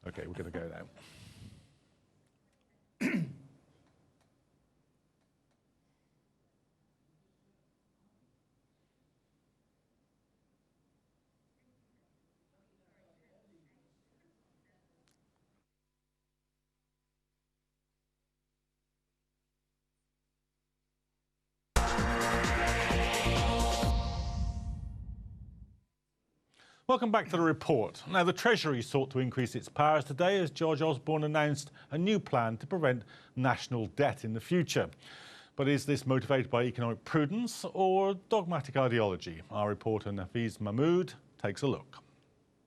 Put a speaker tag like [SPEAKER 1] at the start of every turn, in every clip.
[SPEAKER 1] OK, we're going to go now. Welcome back to the report. Now, the Treasury sought to increase its powers today as George Osborne announced a new plan to prevent national debt in the future. But is this motivated by economic prudence or dogmatic ideology? Our reporter Nafees Mahmud takes a look.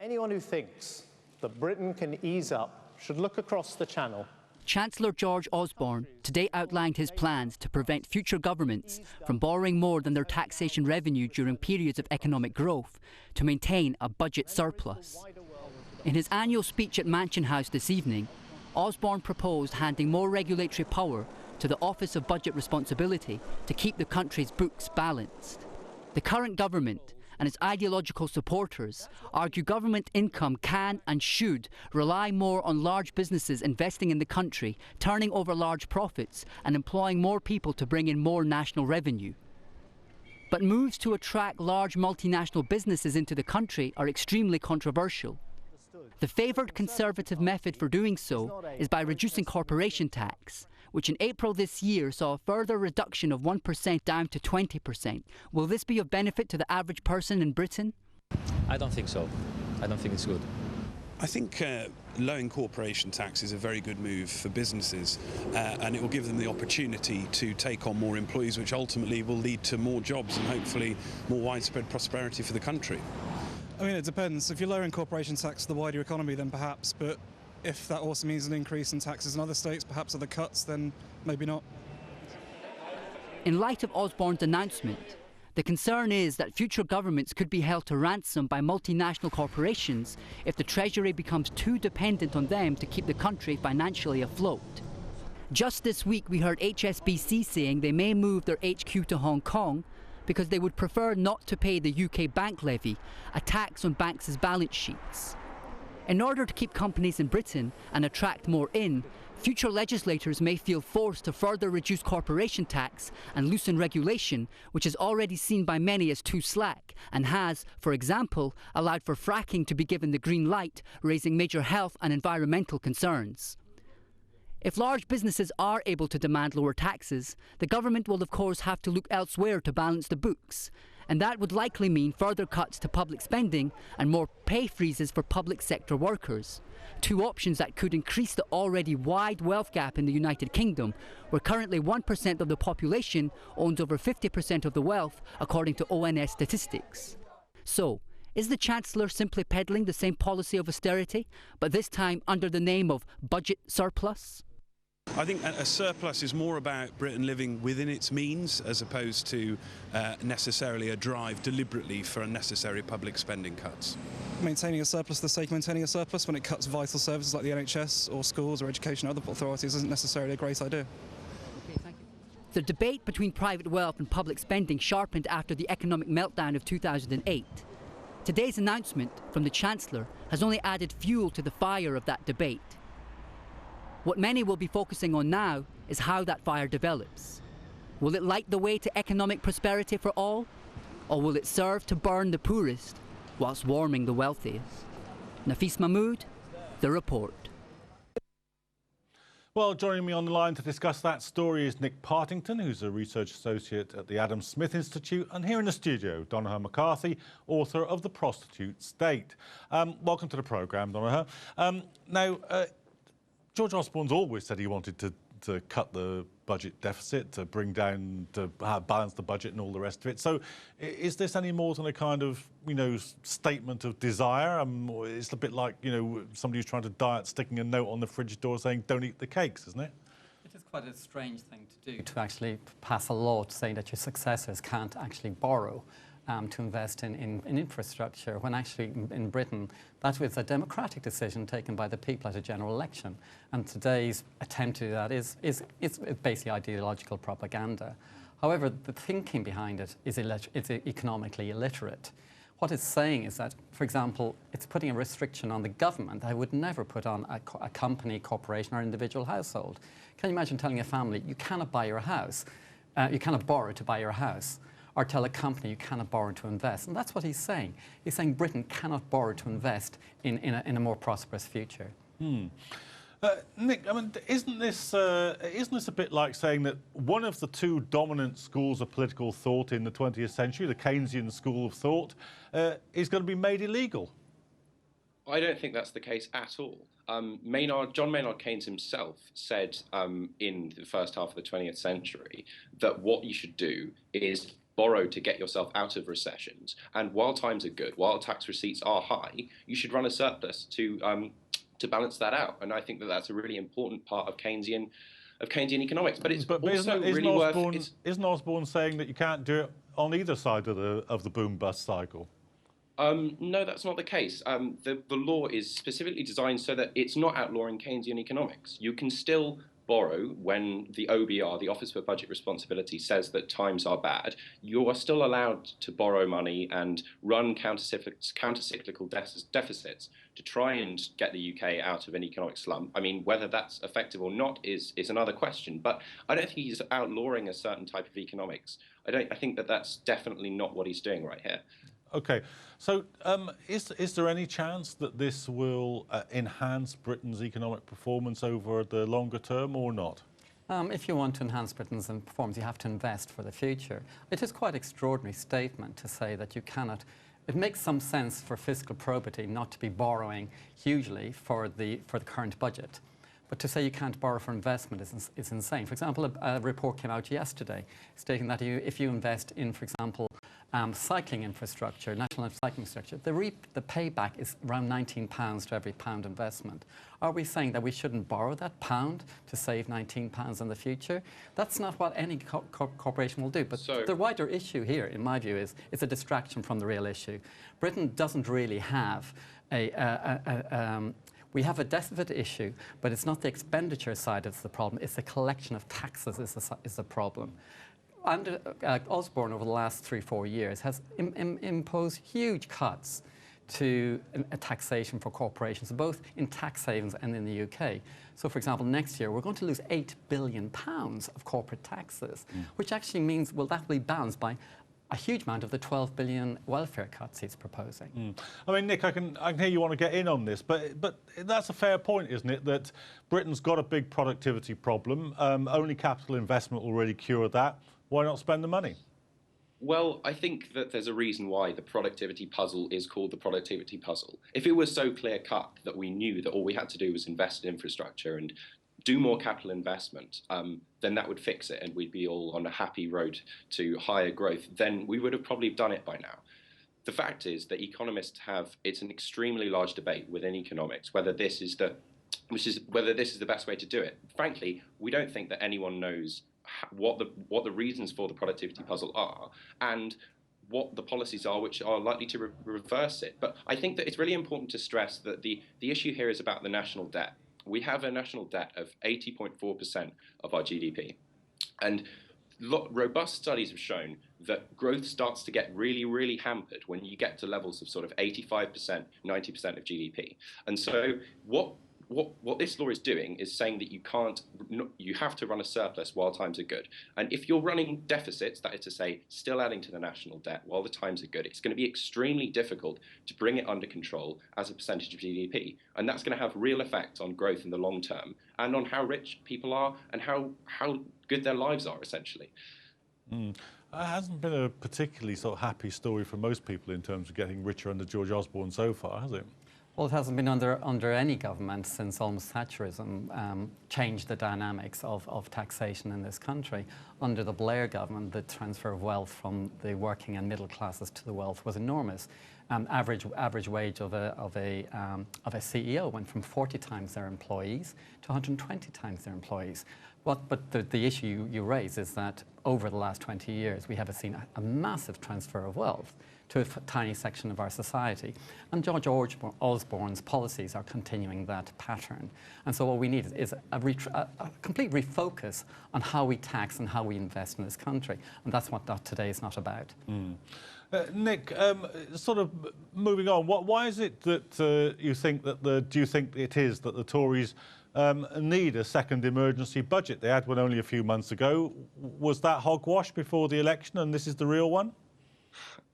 [SPEAKER 2] Anyone who thinks that Britain can ease up should look across the Channel.
[SPEAKER 3] Chancellor George Osborne today outlined his plans to prevent future governments from borrowing more than their taxation revenue during periods of economic growth to maintain a budget surplus. In his annual speech at Mansion House this evening, Osborne proposed handing more regulatory power to the Office of Budget Responsibility to keep the country's books balanced. The current government and its ideological supporters argue government income can and should rely more on large businesses investing in the country, turning over large profits and employing more people to bring in more national revenue. But moves to attract large multinational businesses into the country are extremely controversial. The favoured Conservative method for doing so is by reducing corporation tax, which in April this year saw a further reduction of 1% down to 20%. Will this be of benefit to the average person in Britain?
[SPEAKER 4] I don't think so. I don't think it's good.
[SPEAKER 5] I think lowering corporation tax is a very good move for businesses, and it will give them the opportunity to take on more employees, which ultimately will lead to more jobs and hopefully more widespread prosperity for the country.
[SPEAKER 6] I mean, it depends. If you're lowering corporation tax to the wider economy, then perhaps, but if that also means an increase in taxes in other states, perhaps other cuts, then maybe not.
[SPEAKER 3] In light of Osborne's announcement, the concern is that future governments could be held to ransom by multinational corporations if the Treasury becomes too dependent on them to keep the country financially afloat. Just this week, we heard HSBC saying they may move their HQ to Hong Kong because they would prefer not to pay the UK bank levy, a tax on banks' balance sheets. In order to keep companies in Britain and attract more in, future legislators may feel forced to further reduce corporation tax and loosen regulation, which is already seen by many as too slack and has, for example, allowed for fracking to be given the green light, raising major health and environmental concerns. If large businesses are able to demand lower taxes, the government will of course have to look elsewhere to balance the books, and that would likely mean further cuts to public spending and more pay freezes for public sector workers. Two options that could increase the already wide wealth gap in the United Kingdom, where currently 1% of the population owns over 50% of the wealth, according to ONS statistics. So, is the Chancellor simply peddling the same policy of austerity, but this time under the name of budget surplus?
[SPEAKER 5] I think a surplus is more about Britain living within its means as opposed to necessarily a drive deliberately for unnecessary public spending cuts.
[SPEAKER 6] Maintaining a surplus for the sake of maintaining a surplus when it cuts vital services like the NHS or schools or education or other authorities isn't necessarily a great idea.
[SPEAKER 3] Okay, thank you. The debate between private wealth and public spending sharpened after the economic meltdown of 2008. Today's announcement from the Chancellor has only added fuel to the fire of that debate. What many will be focusing on now is how that fire develops. Will it light the way to economic prosperity for all? Or will it serve to burn the poorest whilst warming the wealthiest? Nafees Mahmud, The Report.
[SPEAKER 1] Well, joining me on the line to discuss that story is Nick Partington, who's a research associate at the Adam Smith Institute, and here in the studio, Donnachadh McCarthy, author of The Prostitute State. Welcome to the programme, Donnachadh. George Osborne's always said he wanted to cut the budget deficit, to bring down, to balance the budget and all the rest of it. So is this any more than a kind of, statement of desire? It's a bit like, somebody who's trying to diet sticking a note on the fridge door saying, don't eat the cakes, isn't it?
[SPEAKER 7] It is quite a strange thing to do, to actually pass a law to say that your successors can't actually borrow to invest in infrastructure, when actually in Britain that was a democratic decision taken by the people at a general election. And today's attempt to do that is basically ideological propaganda. However, the thinking behind it is it's economically illiterate. What it's saying is that, for example, it's putting a restriction on the government that I would never put on a company, corporation, or individual household. Can you imagine telling a family, you cannot buy your house, you cannot borrow to buy your house, or tell a company you cannot borrow to invest? And that's what he's saying. He's saying Britain cannot borrow to invest in a more prosperous future.
[SPEAKER 1] Nick, I mean, isn't this a bit like saying that one of the two dominant schools of political thought in the 20th century, the Keynesian school of thought, is going to be made illegal?
[SPEAKER 8] I don't think that's the case at all. John Maynard Keynes himself said in the first half of the 20th century that what you should do is borrow to get yourself out of recessions. And while times are good, while tax receipts are high, you should run a surplus to balance that out. And I think that that's a really important part of Keynesian economics. But it's also really worth...
[SPEAKER 1] Isn't Osborne saying that you can't do it on either side of the boom-bust cycle?
[SPEAKER 8] No, that's not the case. The law is specifically designed so that it's not outlawing Keynesian economics. You can still borrow when the OBR, the Office for Budget Responsibility, says that times are bad. You are still allowed to borrow money and run counter-cyclical deficits to try and get the UK out of an economic slump. I mean, whether that's effective or not is another question, but I don't think he's outlawing a certain type of economics. I think that that's definitely not what he's doing right here.
[SPEAKER 1] OK, so is there any chance that this will enhance Britain's economic performance over the longer term or not?
[SPEAKER 7] If you want to enhance Britain's performance, you have to invest for the future. It is quite an extraordinary statement to say that you cannot. It makes some sense for fiscal probity not to be borrowing hugely for the current budget. But to say you can't borrow for investment is insane. For example, a report came out yesterday stating that if you invest in, for example, cycling infrastructure, national cycling infrastructure, the payback is around £19 to every pound investment. Are we saying that we shouldn't borrow that pound to save £19 in the future? That's not what any corporation will do. But the wider issue here, in my view, is it's a distraction from the real issue. Britain doesn't really have we have a deficit issue, but it's not the expenditure side that's the problem. It's the collection of taxes is the problem. And Osborne, over the last 3-4 years, has imposed huge cuts to taxation for corporations, both in tax havens and in the UK. So, for example, next year, we're going to lose £8 billion of corporate taxes, which actually means, well, that will be balanced by a huge amount of the 12 billion welfare cuts he's proposing.
[SPEAKER 1] I mean, Nick, I can hear you want to get in on this, but that's a fair point, isn't it? That Britain's got a big productivity problem. Only capital investment will really cure that. Why not spend the money?
[SPEAKER 8] Well, I think that there's a reason why the productivity puzzle is called the productivity puzzle. If it was so clear-cut that we knew that all we had to do was invest in infrastructure and do more capital investment, then that would fix it and we'd be all on a happy road to higher growth, then we would have probably done it by now. The fact is that economists it's an extremely large debate within economics whether this is the best way to do it. Frankly, we don't think that anyone knows what the reasons for the productivity puzzle are and what the policies are which are likely to reverse it. But I think that it's really important to stress that the issue here is about the national debt. We have a national debt of 80.4% of our GDP. And robust studies have shown that growth starts to get really, really hampered when you get to levels of sort of 85%, 90% of GDP. And so what this law is doing is saying that you have to run a surplus while times are good. And if you're running deficits, that is to say, still adding to the national debt while the times are good, it's going to be extremely difficult to bring it under control as a percentage of GDP. And that's going to have real effects on growth in the long term and on how rich people are and how good their lives are, essentially.
[SPEAKER 1] It hasn't been a particularly sort of happy story for most people in terms of getting richer under George Osborne so far, has it?
[SPEAKER 7] Well, it hasn't been under any government since almost Thatcherism changed the dynamics of taxation in this country. Under the Blair government, the transfer of wealth from the working and middle classes to the wealth was enormous. Average wage of a CEO went from 40 times their employees to 120 times their employees. But the issue you raise is that over the last 20 years, we have seen a massive transfer of wealth to a tiny section of our society. And George Osborne's policies are continuing that pattern. And so what we need is a complete refocus on how we tax and how we invest in this country. And that's what today is not about.
[SPEAKER 1] Nick, sort of moving on, why is it that you think that do you think it is that the Tories need a second emergency budget? They had one only a few months ago. Was that hogwash before the election and this is the real one?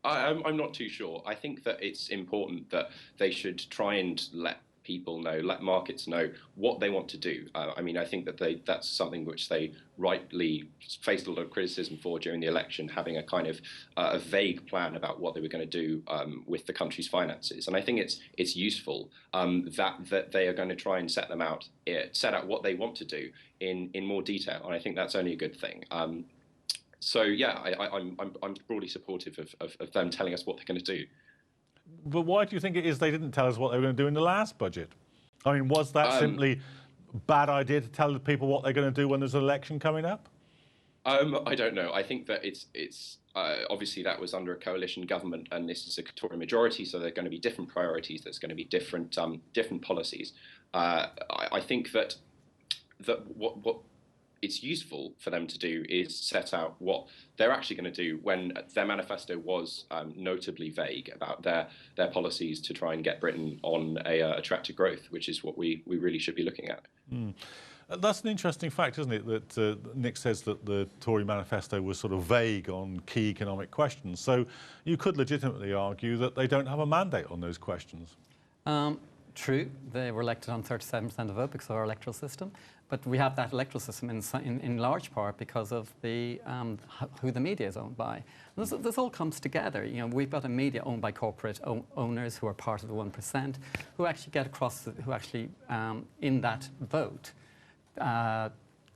[SPEAKER 8] I'm not too sure. I think that it's important that they should try and let people know, let markets know what they want to do. I mean, I think that that's something which they rightly faced a lot of criticism for during the election, having a kind of a vague plan about what they were going to do with the country's finances. And I think it's useful that they are going to try and set out what they want to do in more detail. And I think that's only a good thing. So yeah, I'm broadly supportive of them telling us what they're going to do.
[SPEAKER 1] But why do you think it is they didn't tell us what they were going to do in the last budget? I mean, was that simply a bad idea to tell the people what they're going to do when there's an election coming up?
[SPEAKER 8] I don't know. I think that it's obviously that was under a coalition government, and this is a Tory majority, so there are going to be different priorities. There's going to be different policies. I think that what it's useful for them to do is set out what they're actually going to do when their manifesto was notably vague about their policies to try and get Britain on a track to growth, which is what we really should be looking at.
[SPEAKER 1] That's an interesting fact, isn't it, that Nick says that the Tory manifesto was sort of vague on key economic questions. So you could legitimately argue that they don't have a mandate on those questions.
[SPEAKER 7] True, they were elected on 37% of the vote because of our electoral system, but we have that electoral system in large part because of who the media is owned by. This all comes together. You know, we've got a media owned by corporate owners who are part of the 1%, who actually get across, who actually in that vote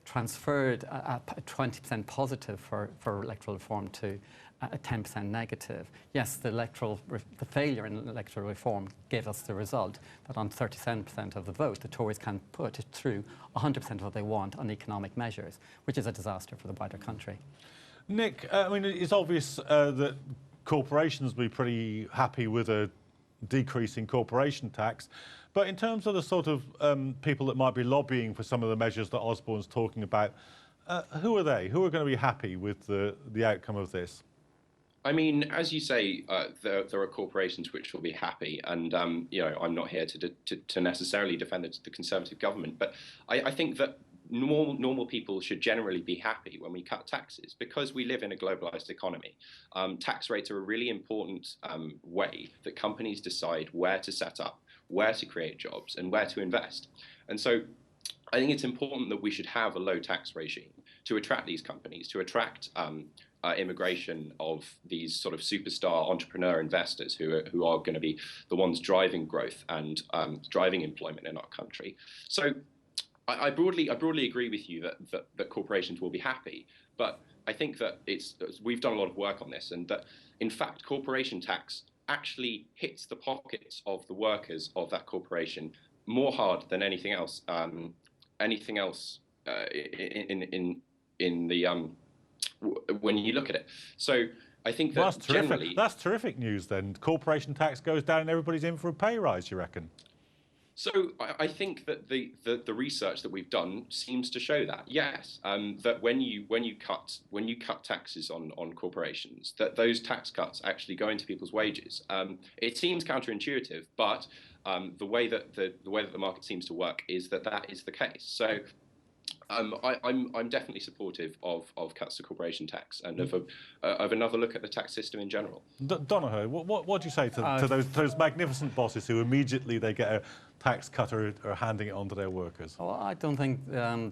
[SPEAKER 7] transferred a 20% positive for electoral reform to a 10% negative. Yes, the failure in electoral reform gave us the result that on 37% of the vote, the Tories can put through 100% of what they want on economic measures, which is a disaster for the wider country.
[SPEAKER 1] Nick, I mean, it's obvious that corporations will be pretty happy with a decrease in corporation tax. But in terms of the sort of people that might be lobbying for some of the measures that Osborne's talking about, who are they? Who are going to be happy with the outcome of this?
[SPEAKER 8] I mean, as you say, there are corporations which will be happy, and you know, I'm not here to necessarily defend the Conservative government, but I think that normal people should generally be happy when we cut taxes, because we live in a globalized economy. Tax rates are a really important way that companies decide where to set up, where to create jobs, and where to invest. And so I think it's important that we should have a low tax regime to attract these companies, to attract immigration of these sort of superstar entrepreneur investors who are going to be the ones driving growth and driving employment in our country. So I broadly agree with you that corporations will be happy, but I think that we've done a lot of work on this, and that in fact corporation tax actually hits the pockets of the workers of that corporation more hard than anything else. When you look at it. So I think that generally...
[SPEAKER 1] That's terrific news then. Corporation tax goes down and everybody's in for a pay rise, you reckon?
[SPEAKER 8] So I think that the research that we've done seems to show that, yes, that when you cut taxes on corporations, that those tax cuts actually go into people's wages. It seems counterintuitive, but the way that the market seems to work is that is the case. So I'm definitely supportive of cuts to corporation tax and of another look at the tax system in general.
[SPEAKER 1] Donnachadh, what do you say to those magnificent bosses who immediately they get a tax cut or handing it on to their workers?
[SPEAKER 7] Well, I don't think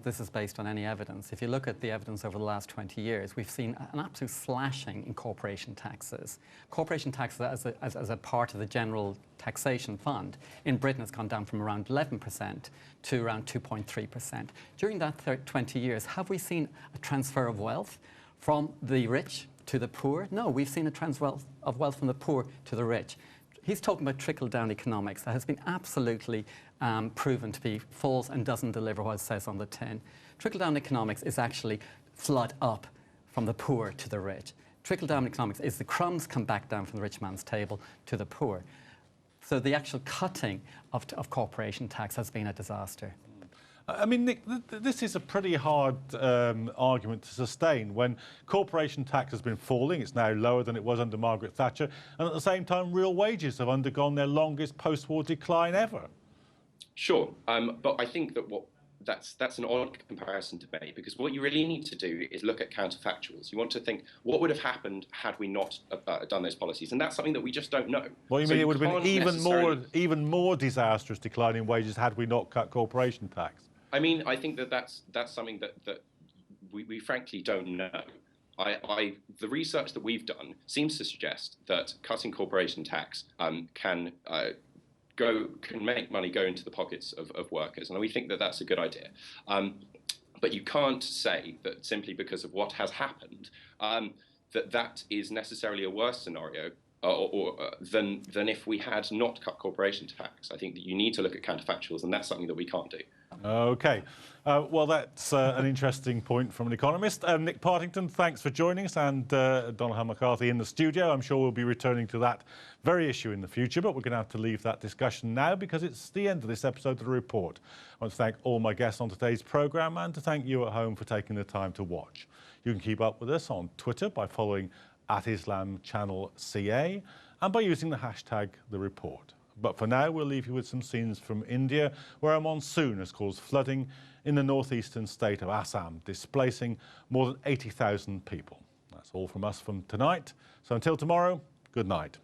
[SPEAKER 7] this is based on any evidence. If you look at the evidence over the last 20 years, we've seen an absolute slashing in corporation taxes. Corporation taxes as a part of the general taxation fund in Britain has gone down from around 11% to around 2.3%. During that 20 years, have we seen a transfer of wealth from the rich to the poor? No, we've seen a transfer of wealth from the poor to the rich. He's talking about trickle-down economics that has been absolutely proven to be false and doesn't deliver what it says on the tin. Trickle-down economics is actually flood up from the poor to the rich. Trickle-down economics is the crumbs come back down from the rich man's table to the poor. So the actual cutting of corporation tax has been a disaster.
[SPEAKER 1] I mean, Nick, this is a pretty hard argument to sustain when corporation tax has been falling. It's now lower than it was under Margaret Thatcher. And at the same time, real wages have undergone their longest post-war decline ever.
[SPEAKER 8] Sure, but I think that that's an odd comparison to make, because what you really need to do is look at counterfactuals. You want to think, what would have happened had we not done those policies? And that's something that we just don't know.
[SPEAKER 1] Well, you mean it would have been even more disastrous decline in wages had we not cut corporation tax?
[SPEAKER 8] I mean, I think that's something that we frankly don't know. The research that we've done seems to suggest that cutting corporation tax can make money go into the pockets of workers, and we think that that's a good idea. But you can't say that simply because of what has happened that is necessarily a worse scenario than if we had not cut corporation tax. I think that you need to look at counterfactuals, and that's something that we can't do.
[SPEAKER 1] OK. Well, that's an interesting point from an economist. Nick Partington, thanks for joining us, and Donnachadh McCarthy in the studio. I'm sure we'll be returning to that very issue in the future, but we're going to have to leave that discussion now because it's the end of this episode of The Report. I want to thank all my guests on today's programme and to thank you at home for taking the time to watch. You can keep up with us on Twitter by following @IslamChannelCA and by using the hashtag The Report. But for now, we'll leave you with some scenes from India, where a monsoon has caused flooding in the northeastern state of Assam, displacing more than 80,000 people. That's all from us from tonight. So until tomorrow, good night.